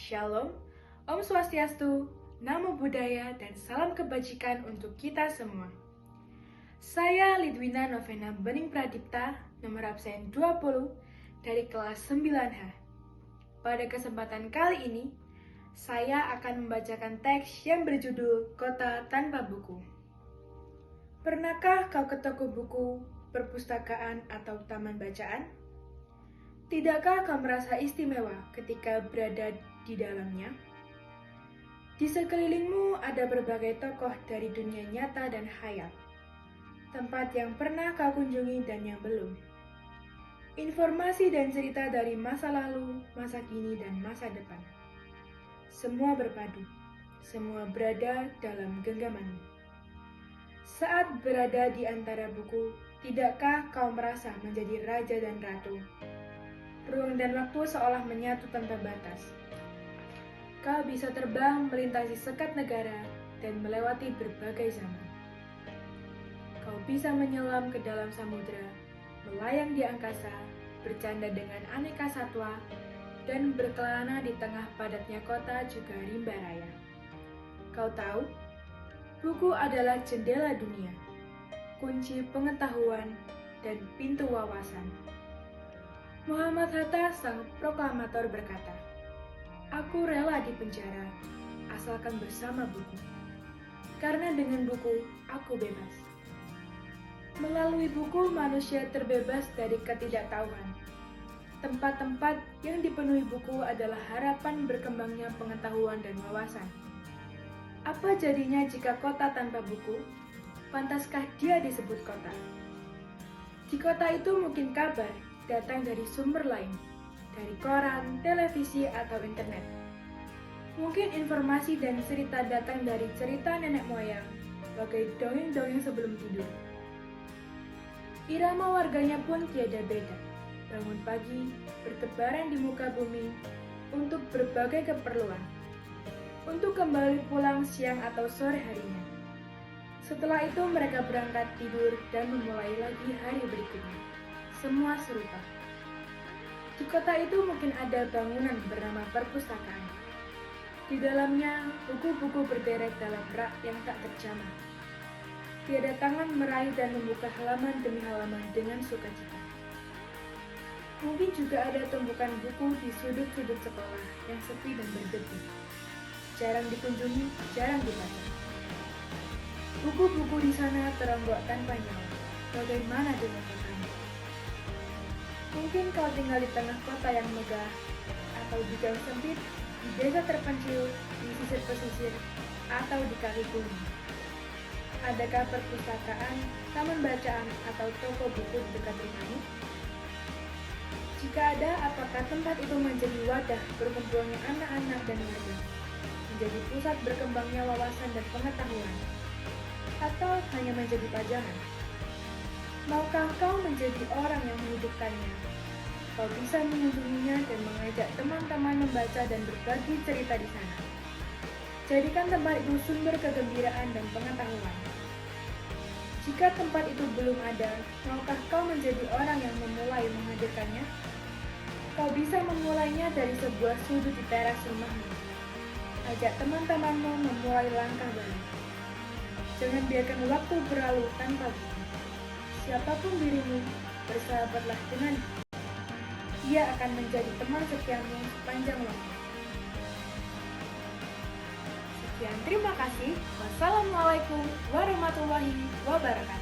Shalom, Om Swastiastu, Namo Buddhaya, dan salam kebajikan untuk kita semua. Saya Lidwina Novena Bening Pradipta, nomor absen 20, dari kelas 9H. Pada kesempatan kali ini, saya akan membacakan teks yang berjudul Kota Tanpa Buku. Pernahkah kau ke toko buku, perpustakaan, atau taman bacaan? Tidakkah kau merasa istimewa ketika berada di dalamnya? Di sekelilingmu ada berbagai tokoh dari dunia nyata dan khayal. Tempat yang pernah kau kunjungi dan yang belum. Informasi dan cerita dari masa lalu, masa kini, dan masa depan. Semua berpadu, semua berada dalam genggamanmu. Saat berada di antara buku, tidakkah kau merasa menjadi raja dan ratu? Ruang dan waktu seolah menyatu tanpa batas. Kau bisa terbang melintasi sekat negara dan melewati berbagai zaman. Kau bisa menyelam ke dalam samudera, melayang di angkasa, bercanda dengan aneka satwa, dan berkelana di tengah padatnya kota juga rimba raya. Kau tahu, buku adalah jendela dunia, kunci pengetahuan, dan pintu wawasan. Muhammad Hatta, sang proklamator, berkata, "Aku rela di penjara, asalkan bersama buku. Karena dengan buku, aku bebas." Melalui buku, manusia terbebas dari ketidaktahuan. Tempat-tempat yang dipenuhi buku adalah harapan berkembangnya pengetahuan dan wawasan. Apa jadinya jika kota tanpa buku? Pantaskah dia disebut kota? Di kota itu mungkin kabar datang dari sumber lain, dari koran, televisi, atau internet. Mungkin informasi dan cerita datang dari cerita nenek moyang, bagai dongeng-dongeng sebelum tidur. Irama warganya pun tiada beda, bangun pagi, bertebaran di muka bumi, untuk berbagai keperluan, untuk kembali pulang siang atau sore harinya. Setelah itu mereka berangkat tidur dan memulai lagi hari berikutnya. Semua serupa. Di kota itu mungkin ada bangunan bernama perpustakaan. Di dalamnya, buku-buku berderet dalam rak yang tak terjamah. Tiada tangan meraih dan membuka halaman demi halaman dengan sukacita. Mungkin juga ada tumpukan buku di sudut-sudut sekolah yang sepi dan berdebu. Jarang dikunjungi, jarang dibaca. Buku-buku di sana teronggok tanpa nyawa. Bagaimana dengan kotanya? Mungkin kau tinggal di tengah kota yang megah, atau di gang sempit, di desa terpencil, di sisir pesisir, atau di kaki gunung. Adakah perpustakaan, taman bacaan, atau toko buku di dekat rumahmu? Jika ada, apakah tempat itu menjadi wadah berkumpulnya anak-anak dan remaja, menjadi pusat berkembangnya wawasan dan pengetahuan, atau hanya menjadi pajangan? Maukah kau menjadi orang yang menghidupkannya? Kau bisa mengunjunginya dan mengajak teman-teman membaca dan berbagi cerita di sana. Jadikan tempat itu sumber kegembiraan dan pengetahuan. Jika tempat itu belum ada, maukah kau menjadi orang yang memulai menghadirkannya? Kau bisa memulainya dari sebuah sudut di teras rumahmu. Ajak teman-temanmu memulai langkah baru. Jangan biarkan waktu berlalu tanpa buku. Siapapun dirimu, bersahabatlah dengan dia. Dia akan menjadi teman setiamu sepanjang waktu. Sekian, terima kasih. Wassalamualaikum warahmatullahi wabarakatuh.